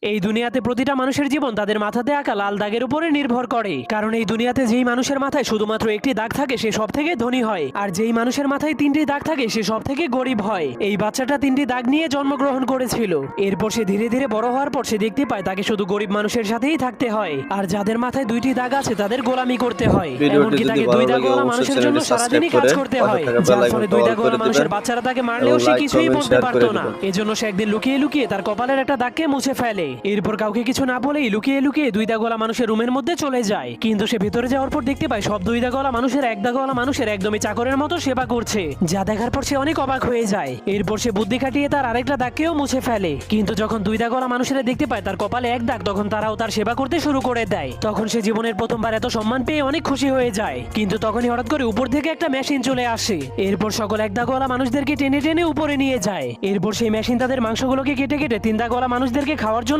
এই দুনিয়াতে প্রতিটা মানুষের জীবন তাদের মাথাতে আঁকা লাল দাগের উপরে নির্ভর করে। কারণ এই দুনিয়াতে যেই মানুষের মাথায় শুধুমাত্র একটি দাগ থাকে সে সব থেকে ধনী হয়, আর যেই মানুষের মাথায় তিনটি দাগ থাকে সে সব থেকে গরিব হয়। এই বাচ্চাটা তিনটি দাগ নিয়ে জন্মগ্রহণ করেছিল। এরপর সে ধীরে ধীরে বড় হওয়ার পর সে দেখতে পায় তাকে শুধু গরিব মানুষের সাথেই থাকতে হয়, আর যাদের মাথায় দুইটি দাগ আছে তাদের গোলামি করতে হয়। ভিডিওটি এমনকি যদি তাকে ভালো দুই লাগে দাগওয়ালা অবশ্যই মানুষের জন্য চ্যানেলটি সারাদিনই সাবস্ক্রাইব কাজ করে করতে পাশে হয়, থাকা যার বেল ফলে আইকনটা দুই অল দাগওয়ালা করে মানুষের দিবেন বাচ্চারা তাকে মারলেও এবং সে লাইক কিছুই কমেন্ট বলতে শেয়ার করে পারতো না। দিবেন। এজন্য সে একদিন লুকিয়ে লুকিয়ে তার কপালের একটা দাগকে মুছে ফেলে। এরপর কাউকে কিছু না বলেই লুকিয়ে লুকিয়ে দুই দাগওয়ালা মানুষের রুমের মধ্যে চলে যায়। কিন্তু সে ভিতরে যাওয়ার পর দেখতে পায় সব দুই দাগওয়ালা মানুষের এক দাগওয়ালা মানুষের একদমই চাকরের মতো সেবা করছে, যা দেখার পর সে অনেক অবাক হয়ে যায়। এরপর সে বুদ্ধি খাটিয়ে তার আরেকটা দাগকেও মুছে ফেলে। কিন্তু যখন দুই দাগওয়ালা মানুষেরা দেখতে পায় তার কপালে এক দাগ, তখন তারাও তার সেবা করতে শুরু করে দেয়। তখন সে জীবনের প্রথমবার এত সম্মান পেয়ে অনেক খুশি হয়ে যায়। কিন্তু তখনই হঠাৎ করে উপর থেকে একটা মেশিন চলে আসে। এরপর সকল এক দাগওয়ালা মানুষদেরকে টেনে টেনে উপরে নিয়ে যায়। এরপর সেই মেশিন তাদের মাংসগুলোকে কেটে কেটে তিন দাগওয়ালা মানুষদেরকে খাওয়ার জন্য